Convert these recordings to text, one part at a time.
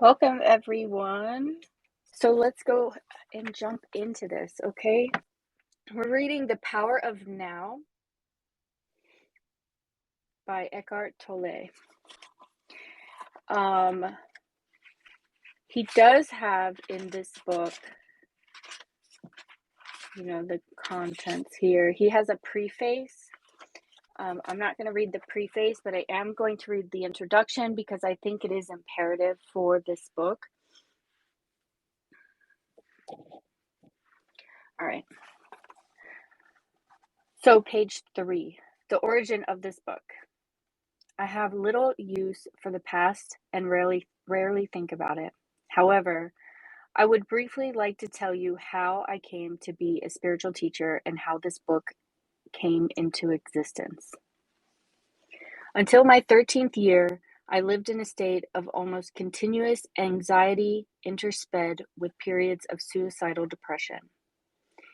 Welcome, everyone. So let's go and jump into this, okay? We're reading The Power of Now by Eckhart Tolle. He does have in this book, the contents here. He has a preface. I'm not going to read the preface, but I am going to read the introduction because I think it is imperative for this book. All right. So page 3, the origin of this book. I have little use for the past and rarely think about it. However, I would briefly like to tell you how I came to be a spiritual teacher and how this book came into existence. Until my 13th year, I lived in a state of almost continuous anxiety intersped with periods of suicidal depression.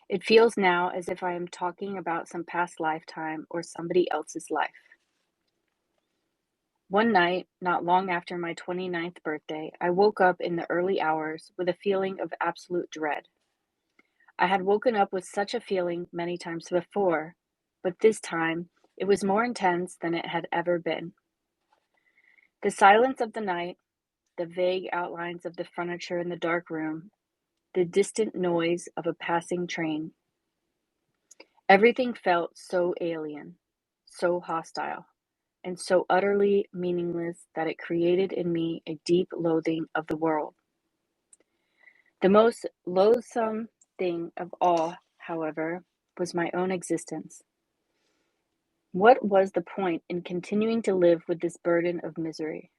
It feels now as if I am talking about some past lifetime or somebody else's life. One night, not long after my 29th birthday, I woke up in the early hours with a feeling of absolute dread. I had woken up with such a feeling many times before, but this time it was more intense than it had ever been. The silence of the night, the vague outlines of the furniture in the dark room, the distant noise of a passing train. Everything felt so alien, so hostile, and so utterly meaningless that it created in me a deep loathing of the world. The most loathsome thing of all, however, was my own existence. What was the point in continuing to live with this burden of misery?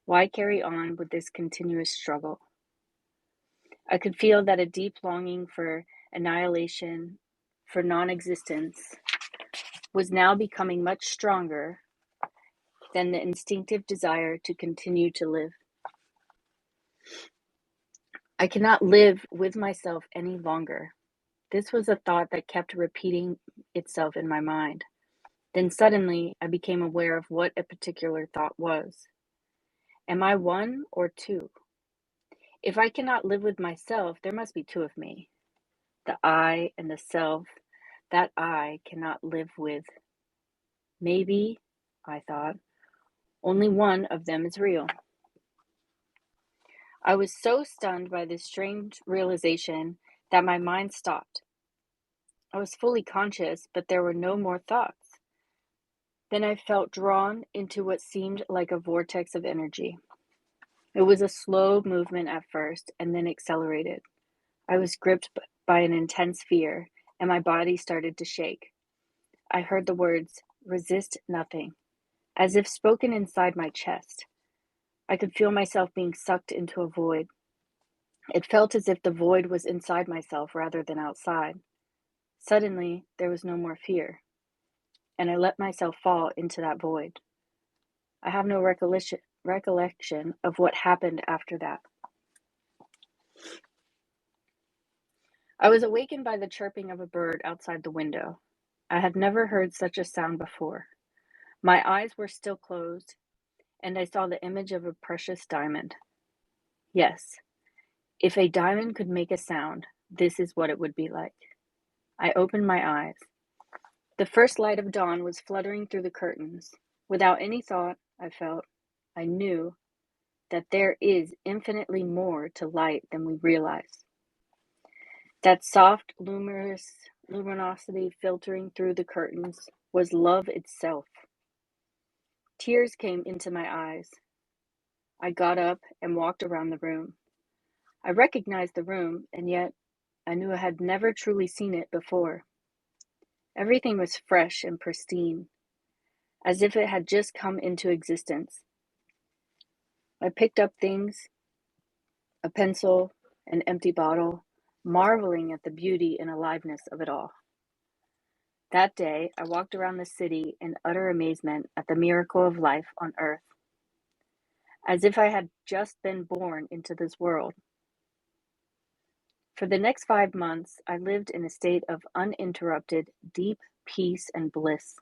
Why carry on with this continuous struggle? I could feel that a deep longing for annihilation, for non-existence, was now becoming much stronger than the instinctive desire to continue to live. I cannot live with myself any longer. This was a thought that kept repeating itself in my mind. Then suddenly I became aware of what a particular thought was. Am I one or two? If I cannot live with myself, there must be two of me. The I and the self that I cannot live with. Maybe, I thought, only one of them is real. I was so stunned by this strange realization that my mind stopped. I was fully conscious, but there were no more thoughts. Then I felt drawn into what seemed like a vortex of energy. It was a slow movement at first, and then accelerated. I was gripped by an intense fear, and my body started to shake. I heard the words, "resist nothing," as if spoken inside my chest. I could feel myself being sucked into a void. It felt as if the void was inside myself rather than outside. Suddenly, there was no more fear, and I let myself fall into that void. I have no recollection of what happened after that. I was awakened by the chirping of a bird outside the window. I had never heard such a sound before. My eyes were still closed, and I saw the image of a precious diamond. Yes, if a diamond could make a sound, this is what it would be like. I opened my eyes. The first light of dawn was fluttering through the curtains. Without any thought, I knew that there is infinitely more to light than we realize. That soft, luminosity filtering through the curtains was love itself. Tears came into my eyes. I got up and walked around the room. I recognized the room, and yet I knew I had never truly seen it before. Everything was fresh and pristine, as if it had just come into existence. I picked up things, a pencil, an empty bottle, marveling at the beauty and aliveness of it all. That day, I walked around the city in utter amazement at the miracle of life on earth, as if I had just been born into this world. For the next 5 months, I lived in a state of uninterrupted, deep peace and bliss.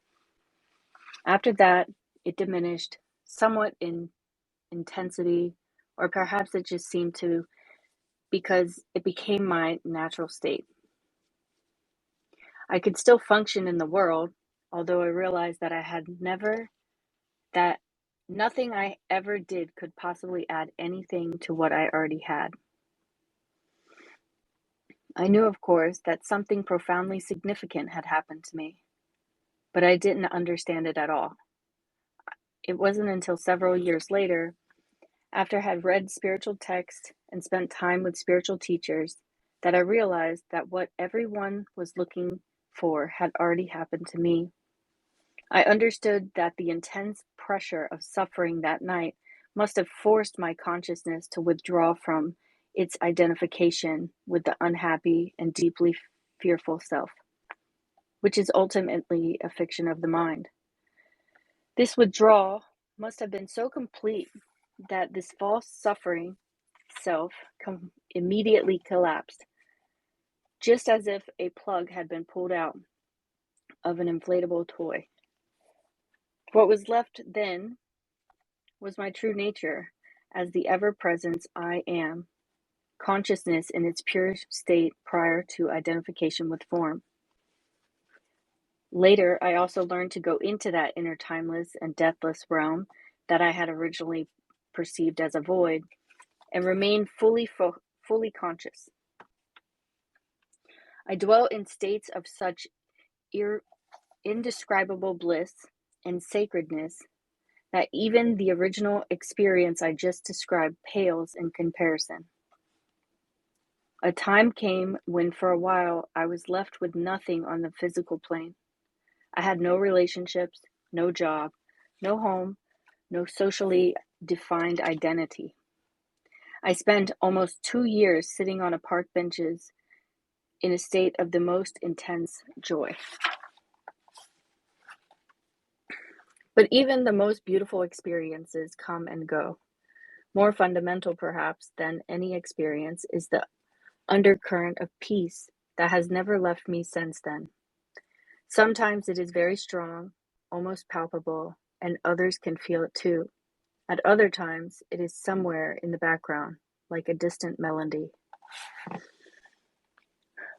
After that, it diminished somewhat in intensity or perhaps it just seemed to because it became my natural state. I could still function in the world, although I realized that nothing I ever did could possibly add anything to what I already had. I knew, of course, that something profoundly significant had happened to me, but I didn't understand it at all. It wasn't until several years later, after I had read spiritual texts and spent time with spiritual teachers, that I realized that what everyone was looking for had already happened to me. I understood that the intense pressure of suffering that night must have forced my consciousness to withdraw from its identification with the unhappy and deeply fearful self, which is ultimately a fiction of the mind. This withdrawal must have been so complete that this false suffering self immediately collapsed, just as if a plug had been pulled out of an inflatable toy. What was left then was my true nature as the ever-present I am, consciousness in its pure state prior to identification with form. Later, I also learned to go into that inner timeless and deathless realm that I had originally perceived as a void and remain fully conscious. I dwell in states of such indescribable bliss and sacredness that even the original experience I just described pales in comparison. A time came when for a while I was left with nothing on the physical plane. I had no relationships, no job, no home, no socially defined identity. I spent almost 2 years sitting on a park benches in a state of the most intense joy. But even the most beautiful experiences come and go. More fundamental, perhaps, than any experience is the undercurrent of peace that has never left me since then. Sometimes it is very strong, almost palpable, and others can feel it too. At other times, it is somewhere in the background, like a distant melody.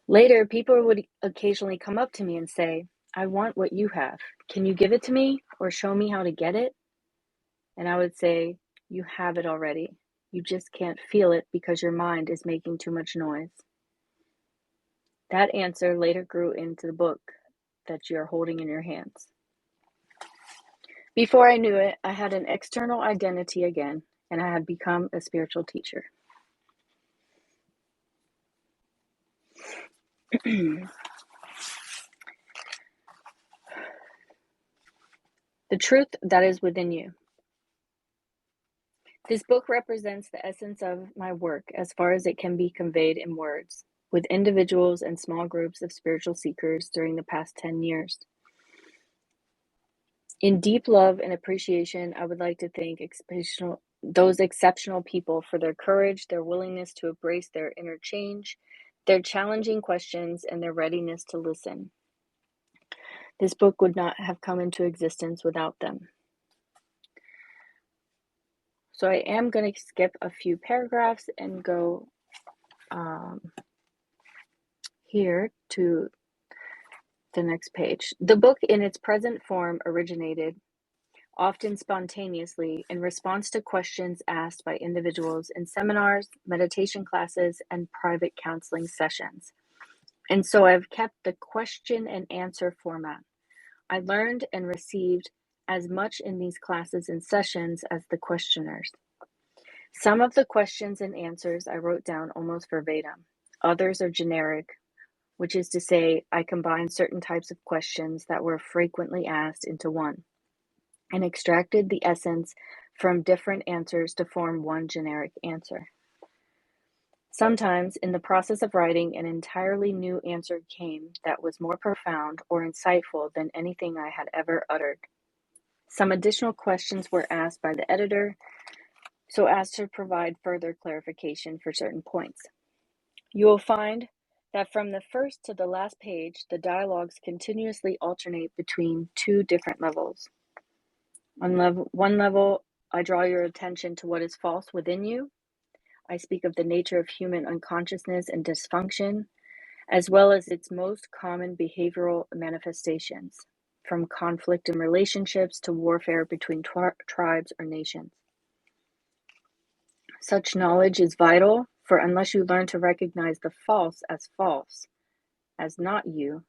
Later, people would occasionally come up to me and say, "I want what you have. Can you give it to me or show me how to get it?" And I would say, "You have it already. You just can't feel it because your mind is making too much noise." That answer later grew into the book that you are holding in your hands. Before I knew it, I had an external identity again, and I had become a spiritual teacher. The truth that is within you. This book represents the essence of my work as far as it can be conveyed in words, with individuals and small groups of spiritual seekers during the past 10 years. In deep love and appreciation, I would like to thank those exceptional people for their courage, their willingness to embrace their inner change, their challenging questions, and their readiness to listen. This book would not have come into existence without them. So I am going to skip a few paragraphs and go here to the next page. The book in its present form originated, often spontaneously, in response to questions asked by individuals in seminars, meditation classes, and private counseling sessions. And so I've kept the question and answer format. I learned and received as much in these classes and sessions as the questioners. Some of the questions and answers I wrote down almost verbatim. Others are generic, which is to say, I combined certain types of questions that were frequently asked into one, and extracted the essence from different answers to form one generic answer. Sometimes, in the process of writing, an entirely new answer came that was more profound or insightful than anything I had ever uttered. Some additional questions were asked by the editor, so as to provide further clarification for certain points. You will find that from the first to the last page, the dialogues continuously alternate between two different levels. On one level, I draw your attention to what is false within you. I speak of the nature of human unconsciousness and dysfunction, as well as its most common behavioral manifestations, from conflict in relationships to warfare between tribes or nations. Such knowledge is vital, for unless you learn to recognize the false, as not you,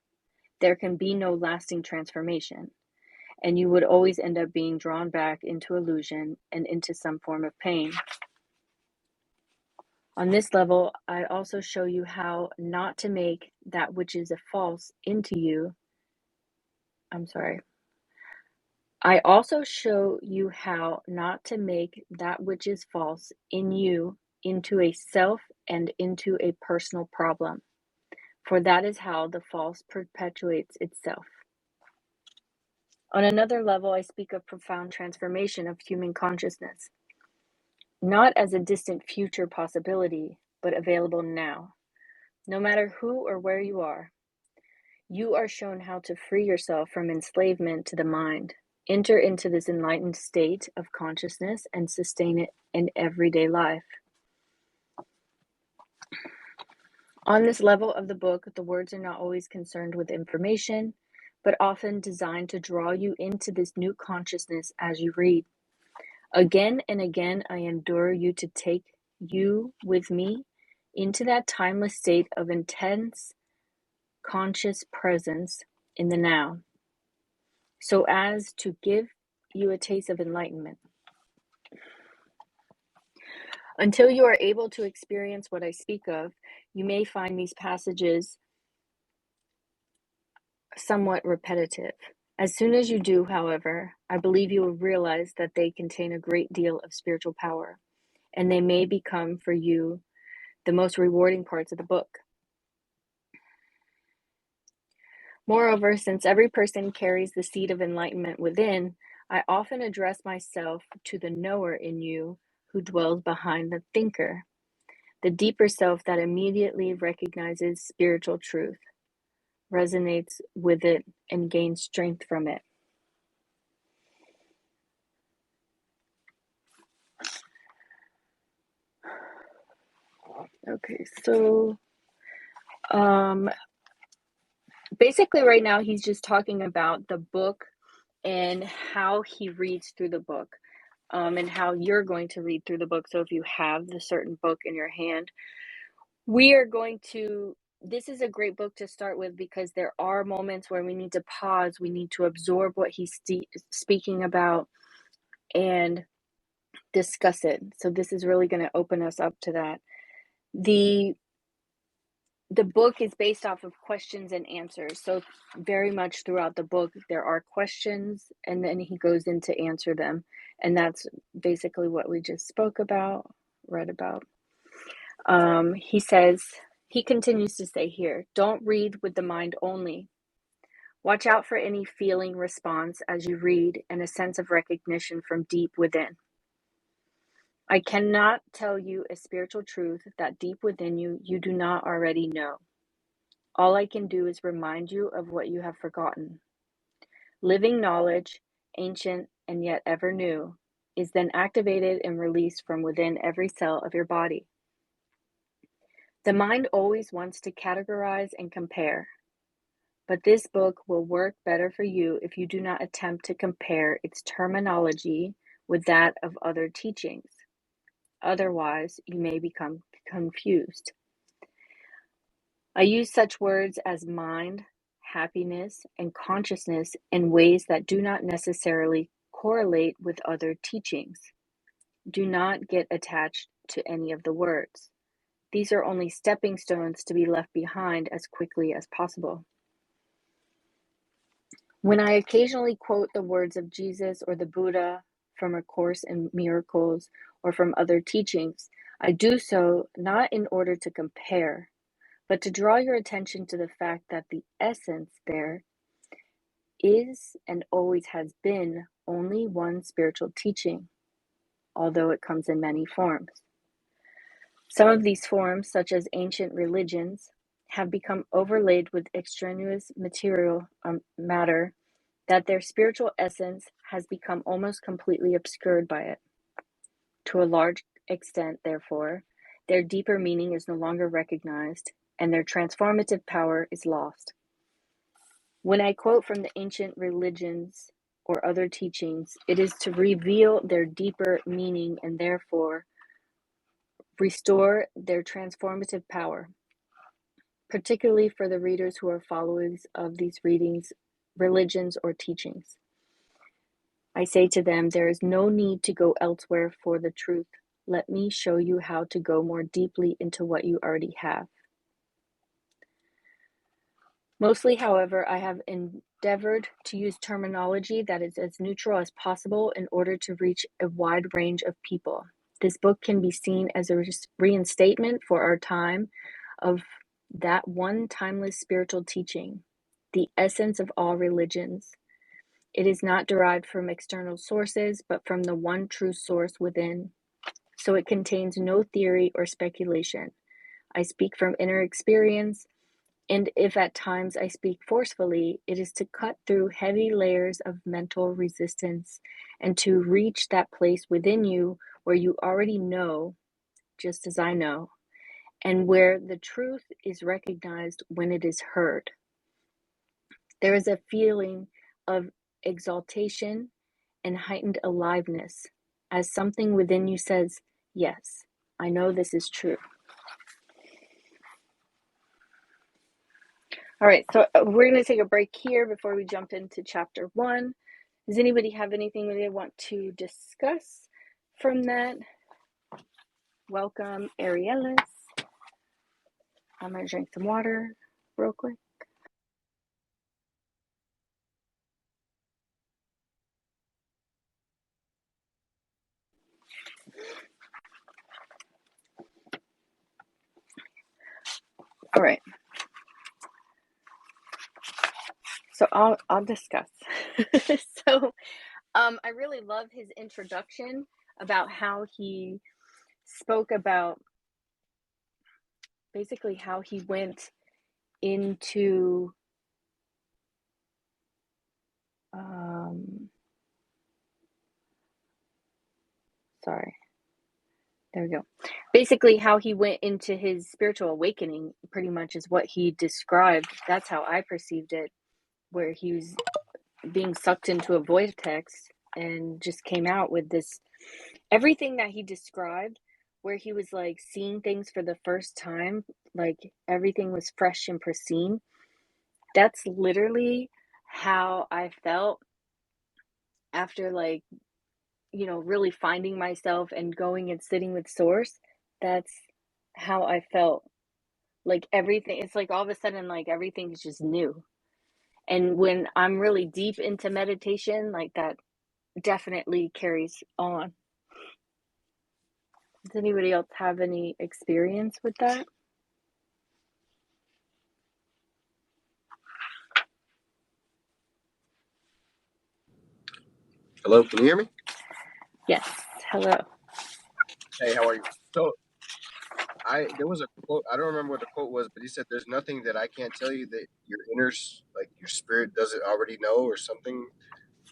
there can be no lasting transformation, and you would always end up being drawn back into illusion and into some form of pain. On this level, I also show you how not to make that which is a false into you. I also show you how not to make that which is false in you into a self and into a personal problem, for that is how the false perpetuates itself. On another level, I speak of profound transformation of human consciousness, not as a distant future possibility, but available now. No matter who or where you are shown how to free yourself from enslavement to the mind, enter into this enlightened state of consciousness, and sustain it in everyday life. On this level of the book, the words are not always concerned with information, but often designed to draw you into this new consciousness as you read. Again and again, I endure you to take you with me into that timeless state of intense conscious presence in the now, so as to give you a taste of enlightenment. Until you are able to experience what I speak of, you may find these passages somewhat repetitive. As soon as you do, however, I believe you will realize that they contain a great deal of spiritual power, and they may become for you the most rewarding parts of the book. Moreover, since every person carries the seed of enlightenment within, I often address myself to the knower in you who dwells behind the thinker, the deeper self that immediately recognizes spiritual truth, resonates with it, and gains strength from it. Okay, so basically right now he's just talking about the book and how he reads through the book, and how you're going to read through the book. So if you have the certain book in your hand, this is a great book to start with, because there are moments where we need to pause, we need to absorb what he's speaking about and discuss it. So this is really going to open us up to that. The book is based off of questions and answers. So very much throughout the book, there are questions, and then he goes in to answer them. And that's basically what we just read about. He continues to say here, don't read with the mind only. Watch out for any feeling response as you read and a sense of recognition from deep within. I cannot tell you a spiritual truth that deep within you do not already know. All I can do is remind you of what you have forgotten. Living knowledge, ancient and yet ever new, is then activated and released from within every cell of your body. The mind always wants to categorize and compare, but this book will work better for you if you do not attempt to compare its terminology with that of other teachings. Otherwise, you may become confused. I use such words as mind, happiness, and consciousness in ways that do not necessarily correlate with other teachings. Do not get attached to any of the words. These are only stepping stones to be left behind as quickly as possible. When I occasionally quote the words of Jesus or the Buddha from A Course in Miracles or from other teachings, I do so not in order to compare, but to draw your attention to the fact that the essence there is and always has been only one spiritual teaching, although it comes in many forms. Some of these forms, such as ancient religions, have become overlaid with extraneous material matter, that their spiritual essence has become almost completely obscured by it. To a large extent, therefore, their deeper meaning is no longer recognized, and their transformative power is lost. When I quote from the ancient religions or other teachings, it is to reveal their deeper meaning and therefore restore their transformative power, particularly for the readers who are followers of these readings, religions, or teachings. I say to them, there is no need to go elsewhere for the truth. Let me show you how to go more deeply into what you already have. Mostly, however, I have endeavored to use terminology that is as neutral as possible in order to reach a wide range of people. This book can be seen as a reinstatement for our time of that one timeless spiritual teaching, the essence of all religions. It is not derived from external sources, but from the one true source within. So it contains no theory or speculation. I speak from inner experience, and if at times I speak forcefully, it is to cut through heavy layers of mental resistance and to reach that place within you where you already know, just as I know, and where the truth is recognized when it is heard. There is a feeling of exaltation and heightened aliveness as something within you says, yes, I know this is true. All right, so we're going to take a break here before we jump into chapter 1. Does anybody have anything they want to discuss from that? Welcome, Arielis. I'm going to drink some water real quick. All right. So I'll discuss. So I really love his introduction about how he spoke about basically how he went into sorry. There we go. Basically, how he went into his spiritual awakening pretty much is what he described. That's how I perceived it, where he was being sucked into a vortex and just came out with this everything that he described, where he was like seeing things for the first time, like everything was fresh and pristine. That's literally how I felt after, like, you know, really finding myself and going and sitting with source. That's how I felt. Like everything, it's like all of a sudden, like everything's just new. And when I'm really deep into meditation, like that definitely carries on. Does anybody else have any experience with that? Hello, can you hear me? Yes. Hello. Hey, how are you? So, there was a quote. I don't remember what the quote was, but he said, "There's nothing that I can't tell you that your like your spirit doesn't already know," or something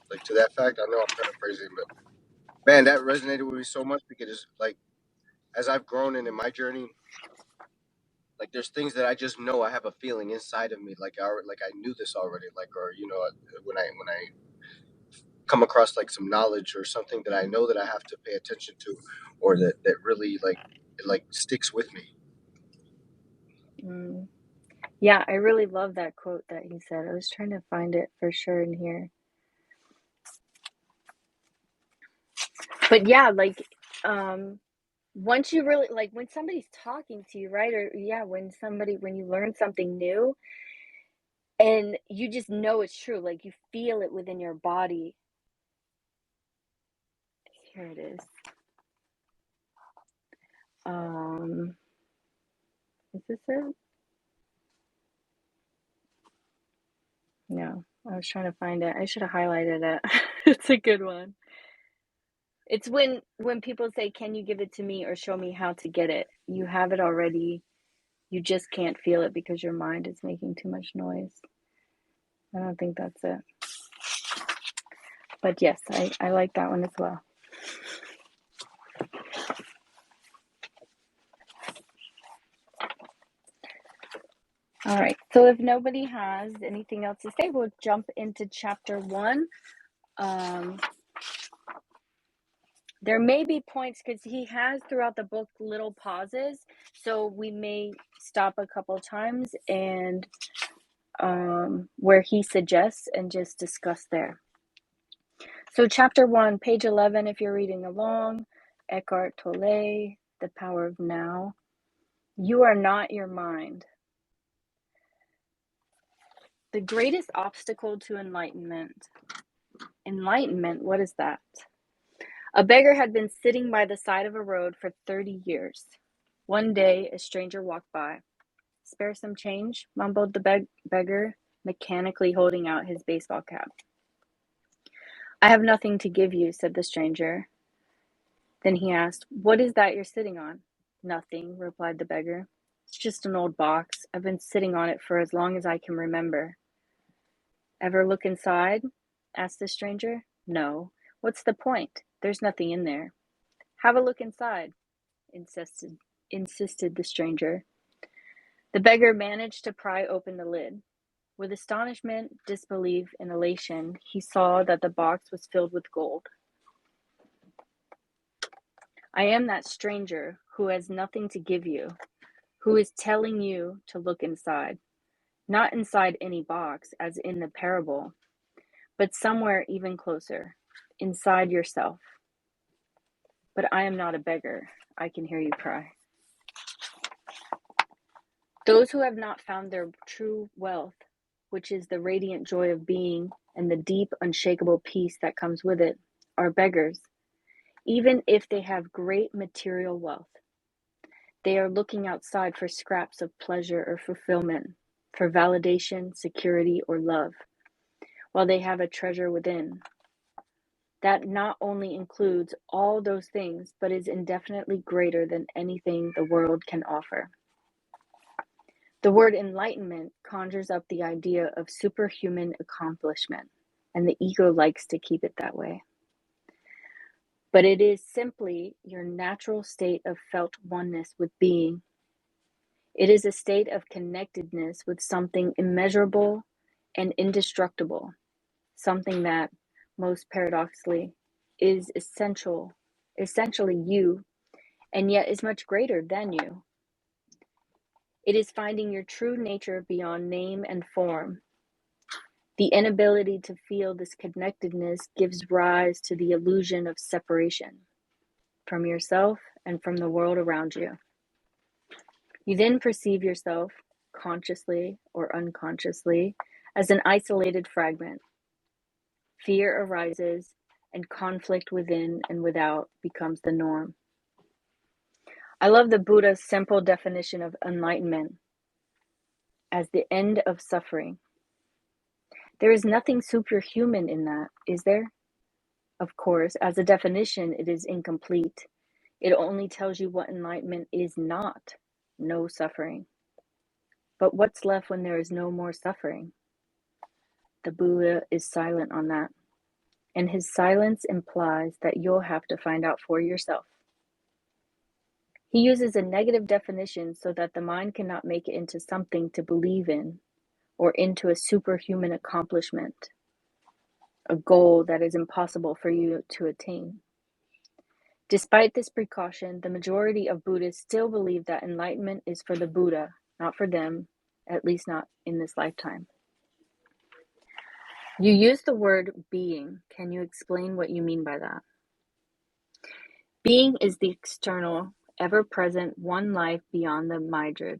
like to that fact. I know I'm paraphrasing, but man, that resonated with me so much because, like, as I've grown and in my journey, like, there's things that I just know. I have a feeling inside of me, like I knew this already, like, or when I come across like some knowledge or something that I know that I have to pay attention to, or that really like it like sticks with me. Yeah, I really love that quote that he said. I was trying to find it for sure in here. But yeah, like once you really, like, when somebody's talking to you, right? Or yeah, when you learn something new and you just know it's true, like you feel it within your body. Here it is. Is this it? No, I was trying to find it. I should have highlighted it. It's a good one. It's when people say, "Can you give it to me or show me how to get it?" You have it already. You just can't feel it because your mind is making too much noise. I don't think that's it. But yes, I like that one as well. All right. So if nobody has anything else to say, we'll jump into chapter 1. There may be points because he has throughout the book little pauses, so we may stop a couple times and where he suggests and just discuss there. So chapter 1, page 11, if you're reading along, Eckhart Tolle, The Power of Now. You are not your mind. The greatest obstacle to enlightenment. Enlightenment, what is that? A beggar had been sitting by the side of a road for 30 years. One day, a stranger walked by. Spare some change, mumbled the beggar, mechanically holding out his baseball cap. I have nothing to give you, said the stranger. Then he asked, what is that you're sitting on? Nothing, replied the beggar. It's just an old box. I've been sitting on it for as long as I can remember. Ever look inside? Asked the stranger. No. What's the point? There's nothing in there. Have a look inside, insisted the stranger. The beggar managed to pry open the lid. With astonishment, disbelief, and elation, he saw that the box was filled with gold. I am that stranger who has nothing to give you, who is telling you to look inside. Not inside any box, as in the parable, but somewhere even closer, inside yourself. But I am not a beggar, I can hear you cry. Those who have not found their true wealth, which is the radiant joy of being and the deep, unshakable peace that comes with it, are beggars, even if they have great material wealth. They are looking outside for scraps of pleasure or fulfillment, for validation, security, or love, while they have a treasure within that not only includes all those things, but is indefinitely greater than anything the world can offer. The word enlightenment conjures up the idea of superhuman accomplishment, and the ego likes to keep it that way. But it is simply your natural state of felt oneness with being. It is a state of connectedness with something immeasurable and indestructible, something that, most paradoxically, is essentially you, and yet is much greater than you. It is finding your true nature beyond name and form. The inability to feel this connectedness gives rise to the illusion of separation from yourself and from the world around you. You then perceive yourself, consciously or unconsciously, as an isolated fragment. Fear arises, and conflict within and without becomes the norm. I love the Buddha's simple definition of enlightenment as the end of suffering. There is nothing superhuman in that, is there? Of course, as a definition, it is incomplete. It only tells you what enlightenment is not, no suffering. But what's left when there is no more suffering? The Buddha is silent on that, and his silence implies that you'll have to find out for yourself. He uses a negative definition so that the mind cannot make it into something to believe in or into a superhuman accomplishment, a goal that is impossible for you to attain. Despite this precaution, the majority of Buddhists still believe that enlightenment is for the Buddha, not for them, at least not in this lifetime. You use the word being. Can you explain what you mean by that? Being is the external, ever-present one life beyond the myriad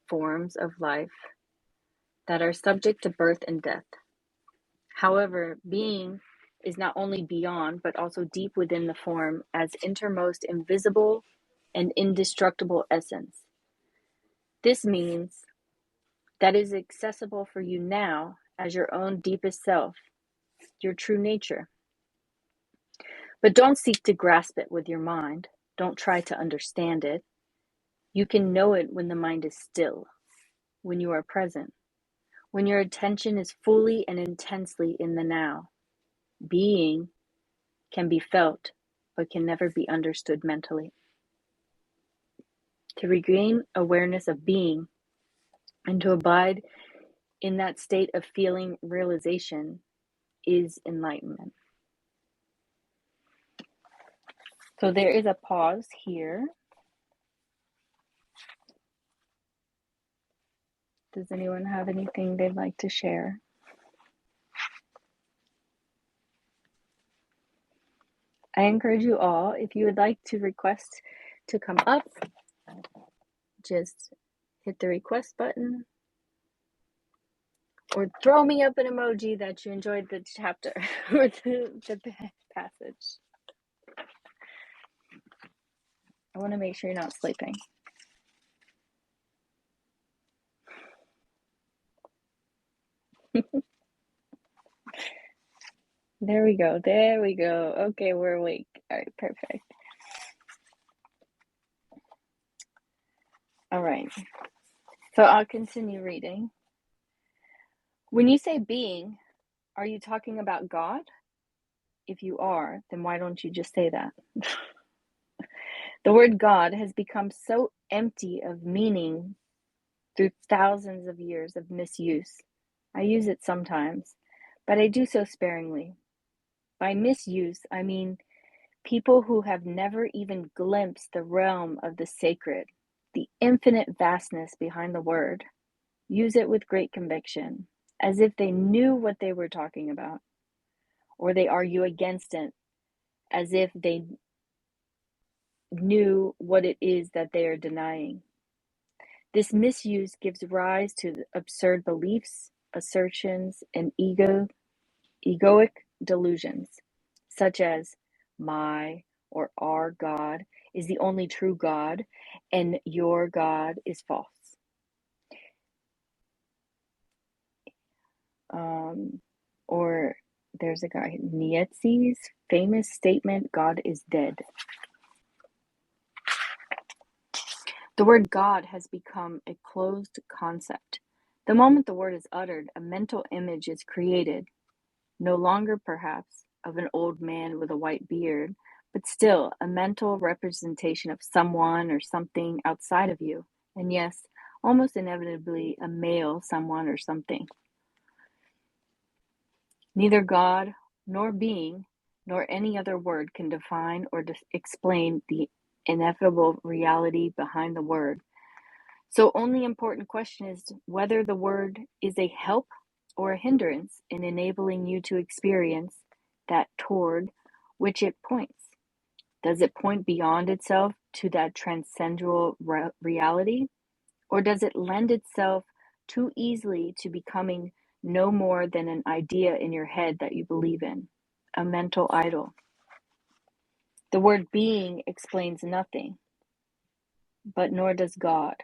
forms of life that are subject to birth and death. However, being is not only beyond, but also deep within the form as innermost invisible and indestructible essence. This means that is accessible for you now as your own deepest self, your true nature. But don't seek to grasp it with your mind. Don't try to understand it. You can know it when the mind is still, when you are present, when your attention is fully and intensely in the now. Being can be felt, but can never be understood mentally. To regain awareness of being, And to abide in that state of feeling realization is enlightenment. So there is a pause here. Does anyone have anything they'd like to share? I encourage you all, if you would like to request to come up, just hit the request button or throw me up an emoji that you enjoyed the chapter or the passage. I want to make sure you're not sleeping. There we go. There we go. Okay, we're awake. All right, perfect. All right. So I'll continue reading. When you say being, are you talking about God? If you are, then why don't you just say that? The word God has become so empty of meaning through thousands of years of misuse. I use it sometimes, but I do so sparingly. By misuse, I mean people who have never even glimpsed the realm of the sacred, the infinite vastness behind the word. Use it with great conviction, as if they knew what they were talking about, or they argue against it, as if they knew what it is that they are denying. This misuse gives rise to absurd beliefs, assertions, and egoic delusions, such as my or our God is the only true God, and your God is false. Or there's a guy, Nietzsche's famous statement, God is dead. The word God has become a closed concept. The moment the word is uttered, a mental image is created, no longer perhaps of an old man with a white beard, but still a mental representation of someone or something outside of you. And yes, almost inevitably a male someone or something. Neither God nor being nor any other word can define or explain the ineffable reality behind the word. So only important question is whether the word is a help or a hindrance in enabling you to experience that toward which it points. Does it point beyond itself to that transcendental reality? Or does it lend itself too easily to becoming no more than an idea in your head that you believe in, a mental idol? The word being explains nothing, but nor does God.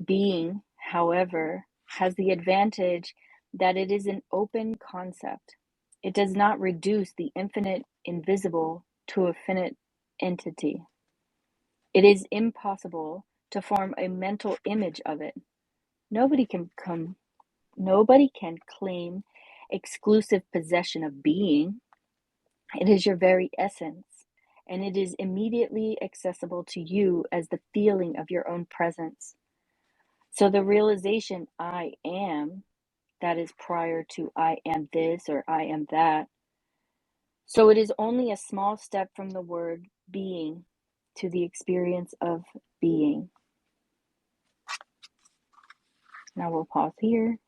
Being, however, has the advantage that it is an open concept. It does not reduce the infinite invisible to a finite entity. It is impossible to form a mental image of it. Nobody can claim exclusive possession of being. It is your very essence, and it is immediately accessible to you as the feeling of your own presence. So the realization I am, that is prior to I am this or I am that. So it is only a small step from the word being to the experience of being. Now we'll pause here.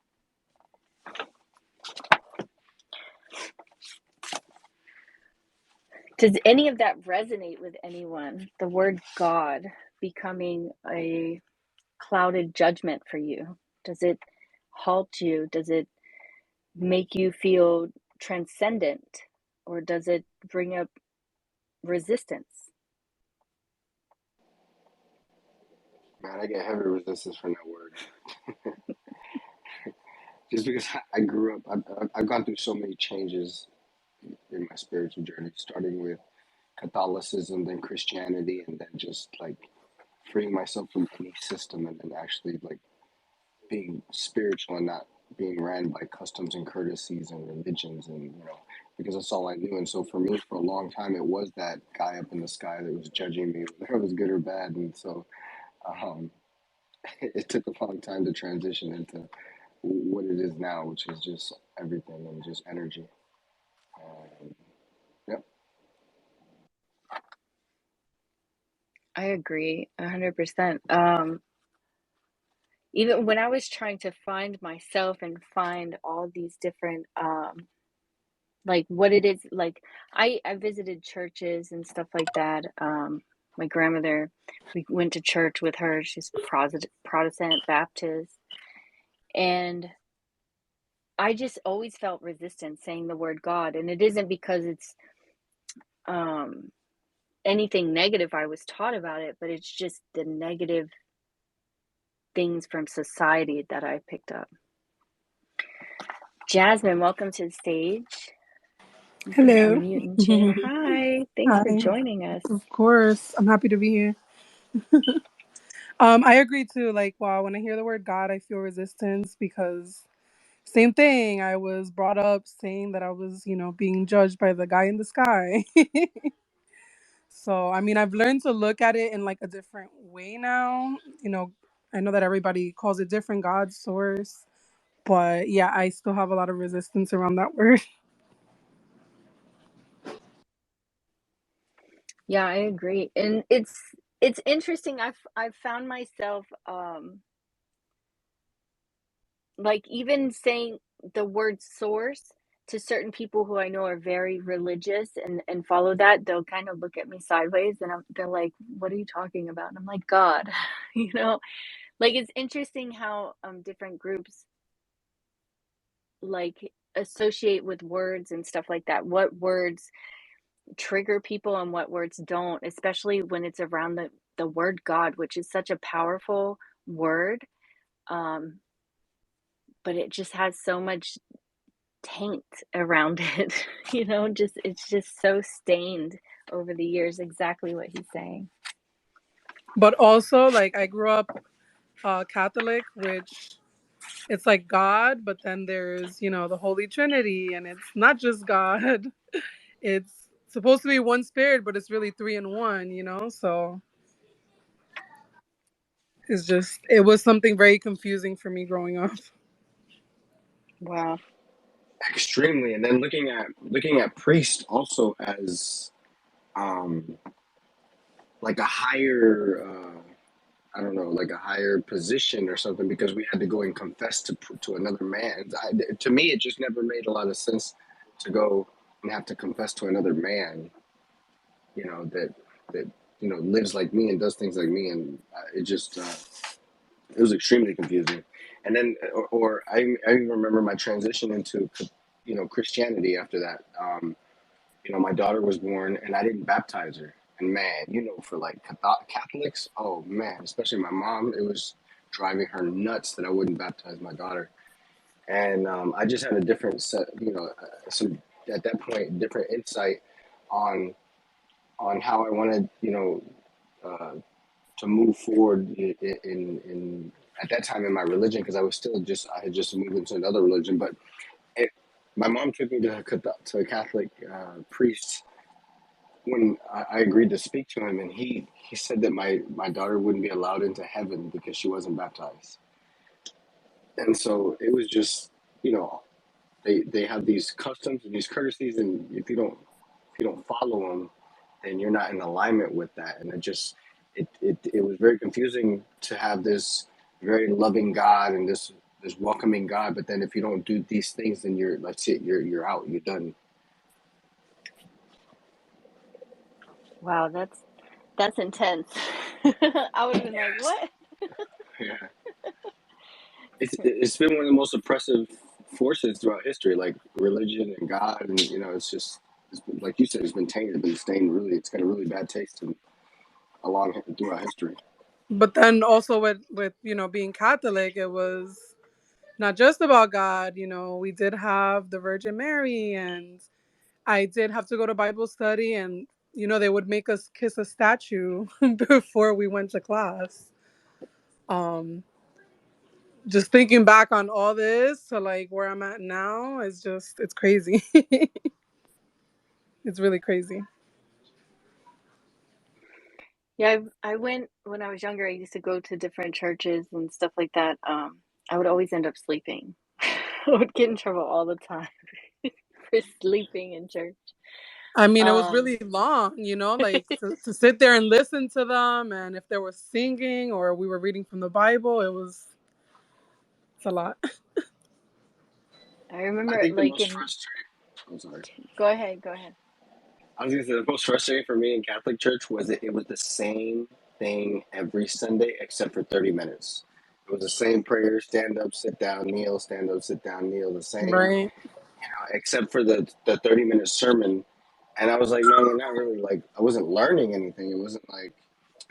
Does any of that resonate with anyone? The word God becoming a clouded judgment for you? Does it halt you? Does it make you feel transcendent? Or does it bring up resistance? Man, I get heavy resistance from that word. Just because I grew up, I've gone through so many changes in my spiritual journey, starting with Catholicism, then Christianity, and then just like freeing myself from any system and then actually like being spiritual and not being ran by customs and courtesies and religions and because that's all I knew. And so for me for a long time it was that guy up in the sky that was judging me whether I was good or bad. And so um it took a long time to transition into what it is now, which is just everything and just energy. Um, yep. I agree 100%. Even when I was trying to find myself and find all these different like what it is, like I visited churches and stuff like that. My grandmother, we went to church with her. She's Protestant Baptist, and I just always felt resistance saying the word God, and it isn't because it's um anything negative I was taught about it, but it's just the negative things from society that I picked up. Jasmine, welcome to the stage. You can Hello. unmute and share. Hi, thanks for Hi. joining us. Of course. I'm happy to be here. I agree too. Like, wow, when I hear the word God, I feel resistance because same thing. I was brought up saying that I was, being judged by the guy in the sky. So, I mean, I've learned to look at it in like a different way now. You know, I know that everybody calls it different, God, source. But yeah, I still have a lot of resistance around that word. Yeah, I agree. And it's interesting. I've found myself like even saying the word source to certain people who I know are very religious and follow that, they'll kind of look at me sideways and they're like, "What are you talking about?" And I'm like, "God." You know? Like it's interesting how different groups like associate with words and stuff like that. What words trigger people and what words don't, especially when it's around the word God, which is such a powerful word. Um, but it just has so much taint around it, just it's just so stained over the years, exactly what he's saying. But also, like, I grew up Catholic, which it's like God, but then there's, the Holy Trinity, and it's not just God. It's supposed to be one spirit, but it's really three in one, So it was something very confusing for me growing up. Wow. Extremely. And then looking at priest also as um like a higher I don't know, like a higher position or something, because we had to go and confess to another man. To me, it just never made a lot of sense to go and have to confess to another man, that lives like me and does things like me, and it was extremely confusing. And then, or I even remember my transition into Christianity after that. My daughter was born, and I didn't baptize her. And man, for like Catholics, oh man, especially my mom, it was driving her nuts that I wouldn't baptize my daughter. And I just had a different set, some at that point different insight on how I wanted, uh, to move forward in at that time in my religion, because I had just moved into another religion, but it, my mom took me to a Catholic priest when I agreed to speak to him, and he said that my daughter wouldn't be allowed into heaven because she wasn't baptized. And so it was just, you know, they have these customs and these courtesies, and if you don't follow them, then you're not in alignment with that. And it was very confusing to have this very loving God and this welcoming God, but then if you don't do these things, then that's it, you're out, you're done. Wow, that's intense. I would have been like, Yes. what? Yeah. It's been one of the most oppressive forces throughout history, like religion and God, and it's been, like you said, it's been tainted, been stained. Really, it's got a really bad taste along throughout history. But then also with being Catholic, it was not just about God. We did have the Virgin Mary, and I did have to go to Bible study, and they would make us kiss a statue before we went to class. Um, just thinking back on all this to like where I'm at now is just it's crazy. It's really crazy. Yeah, I went. when I was younger, I used to go to different churches and stuff like that. I would always end up sleeping. I would get in trouble all the time for sleeping in church. I mean, it was Um, really long, like to sit there and listen to them. And if they were singing or we were reading from the Bible, it's a lot. I I remember think the like most in, frustrating. I'm sorry. go ahead, go ahead. I was gonna say the most frustrating for me in Catholic church was it was the same thing every Sunday except for 30 minutes. It was the same prayer: stand up, sit down, kneel, stand up, sit down, kneel. The same, Right. except for the 30-minute sermon. And I was like, man, we're not really like I wasn't learning anything. It wasn't like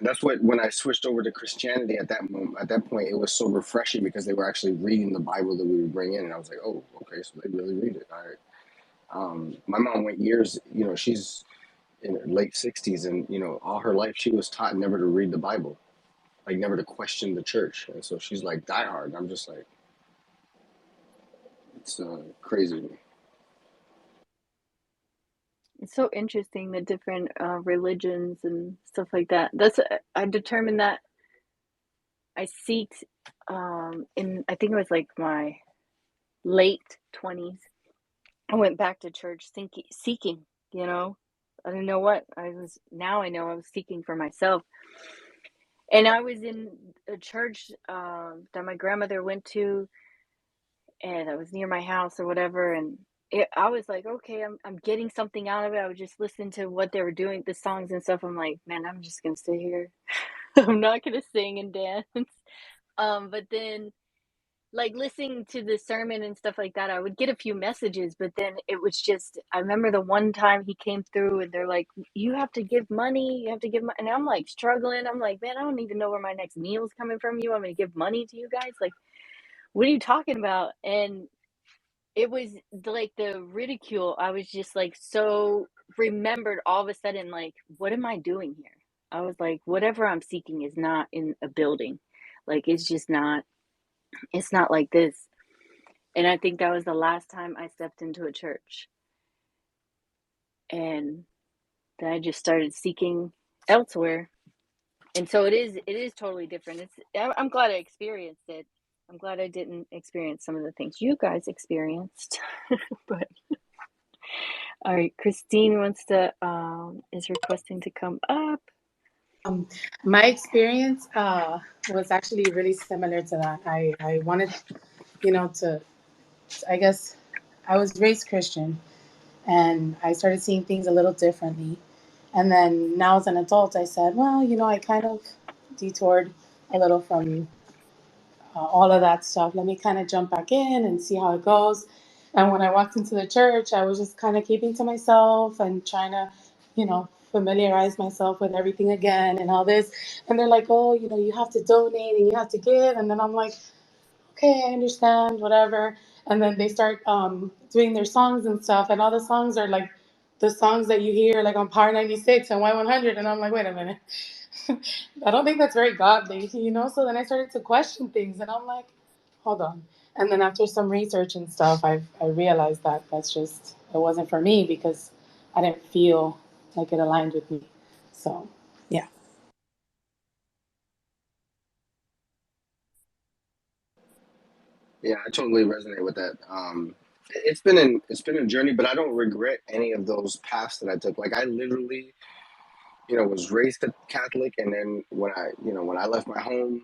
that's what when I switched over to Christianity at that moment at that point it was so refreshing because they were actually reading the Bible that we would bring in, and I was like, oh, okay, so they really read it. All right. My mom went years. She's in her late 60s, and all her life she was taught never to read the Bible, like never to question the church, and so she's like diehard. And I'm just like, it's crazy to me. It's so interesting the different religions and stuff like that. That's I determined that I seeked in I think it was like my late 20s. I went back to church seeking, you know. I didn't know what I was. Now I know I was seeking for myself. And I was in a church that my grandmother went to, and it was near my house or whatever. And I was like, okay, I'm getting something out of it. I would just listen to what they were doing, the songs and stuff. I'm like, man, I'm just gonna stay here. I'm not gonna sing and dance. But then like listening to the sermon and stuff like that, I would get a few messages, but then it was just, I remember the one time he came through and they're like, you have to give money, you have to give money. And I'm like struggling. I'm like, man, I don't even know where my next meal is coming from. You want me to give money to you guys? Like, what are you talking about? And it was like the ridicule. I was just like, so remembered all of a sudden, like, what am I doing here? I was like, whatever I'm seeking is not in a building. Like, it's not like this. And I think that was the last time I stepped into a church. And then I just started seeking elsewhere. And so it is totally different. I'm glad I experienced it. I'm glad I didn't experience some of the things you guys experienced. But all right, Christine wants to is requesting to come up. Um, my experience was actually really similar to that. I wanted, to, I guess, I was raised Christian and I started seeing things a little differently. And then now as an adult, I said, well, I kind of detoured a little from all of that stuff. Let me kind of jump back in and see how it goes. And when I walked into the church, I was just kind of keeping to myself and trying to, familiarize myself with everything again and all this. And they're like, oh, you have to donate and you have to give. And then I'm like, okay, I understand, whatever. And then they start doing their songs and stuff. And all the songs are like the songs that you hear like on Power 96 and Y100. And I'm like, wait a minute. I don't think that's very godly. So then I started to question things, and I'm like, hold on. And then after some research and stuff, I realized that it wasn't for me because I didn't feel like it aligned with me. So, yeah. Yeah, I totally resonate with that. It's been a journey, but I don't regret any of those paths that I took. Like I literally, was raised Catholic, and then when I left my home,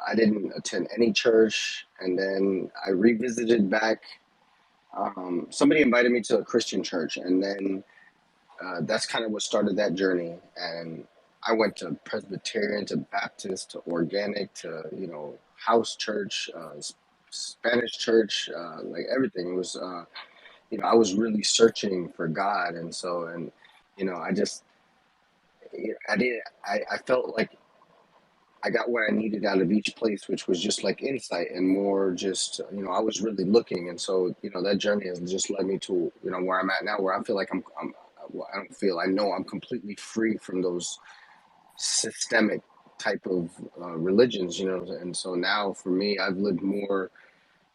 I didn't attend any church, and then I revisited back. Somebody invited me to a Christian church, and then that's kind of what started that journey. And I went to Presbyterian, to Baptist, to organic, to house church, Spanish church, like everything. It was I was really searching for God, and so I just I did I felt like I got what I needed out of each place, which was just like insight and more just, I was really looking. And so, that journey has just led me to, where I'm at now, where I feel like well, I don't feel, I know I'm completely free from those systemic type of religions. And so now for me, I've lived more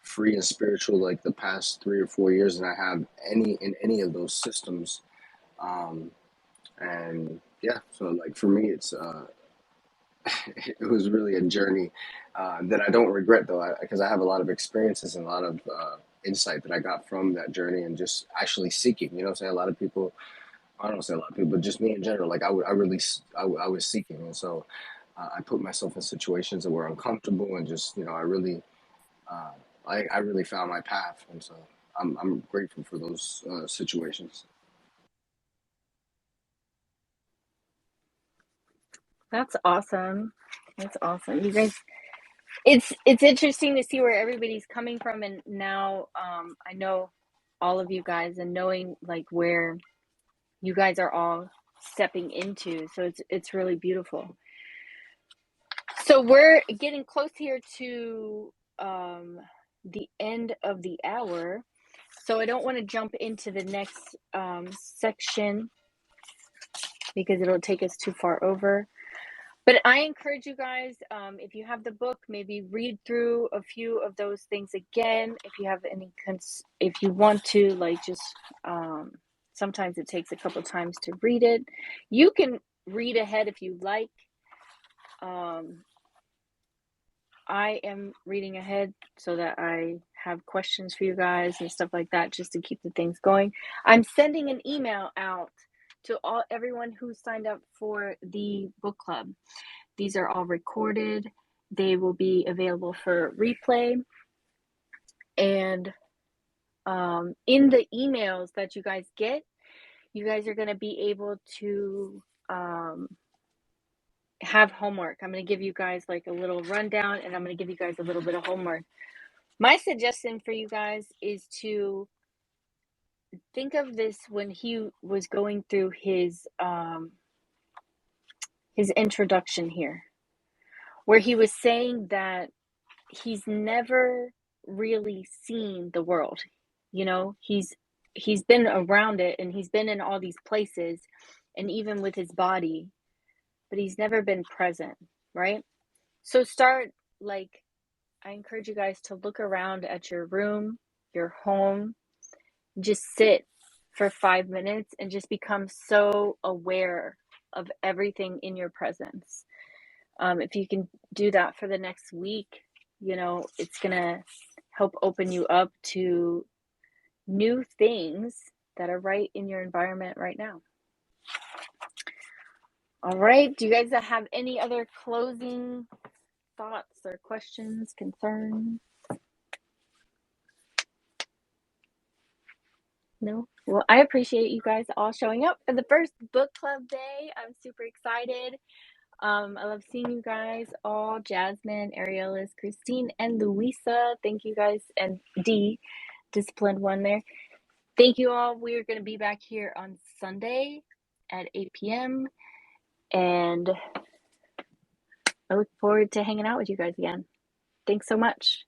free and spiritual like the past 3 or 4 years than I have in any of those systems. Um, and yeah, so like for me, it's, it was really a journey that I don't regret though, because I have a lot of experiences and a lot of insight that I got from that journey and just actually seeking. You know what I'm saying? A lot of people, I don't say a lot of people, but just me in general, like I really, I was seeking. And so I put myself in situations that were uncomfortable and just, I really, uh, I really found my path. And so I'm grateful for those situations. That's awesome. That's awesome. You guys, it's interesting to see where everybody's coming from, and now I know all of you guys, and knowing like where you guys are all stepping into. So it's really beautiful. So we're getting close here to the end of the hour. So I don't want to jump into the next section because it'll take us too far over. But I encourage you guys, if you have the book, maybe read through a few of those things again. If you have any, if you want to, like just, sometimes it takes a couple times to read it. You can read ahead if you like. I am reading ahead so that I have questions for you guys and stuff like that, just to keep the things going. I'm sending an email out to everyone who signed up for the book club. These are all recorded. They will be available for replay. And in the emails that you guys get, you guys are going to be able to have homework. I'm going to give you guys like a little rundown, and I'm going to give you guys a little bit of homework. My suggestion for you guys is to think of this when he was going through his introduction here, where he was saying that he's never really seen the world. You know, he's been around it, and he's been in all these places, and even with his body, but he's never been present, right? So start, like, I encourage you guys to look around at your room, your home, just sit for 5 minutes and just become so aware of everything in your presence. If you can do that for the next week, it's going to help open you up to new things that are right in your environment right now. All right. Do you guys have any other closing thoughts or questions, concerns? No? Well, I appreciate you guys all showing up for the first book club day. I'm super excited. I love seeing you guys all. Jasmine, Arielis, Christine, and Louisa. Thank you guys. And D, disciplined one there. Thank you all. We are going to be back here on Sunday at 8 p.m. And I look forward to hanging out with you guys again. Thanks so much.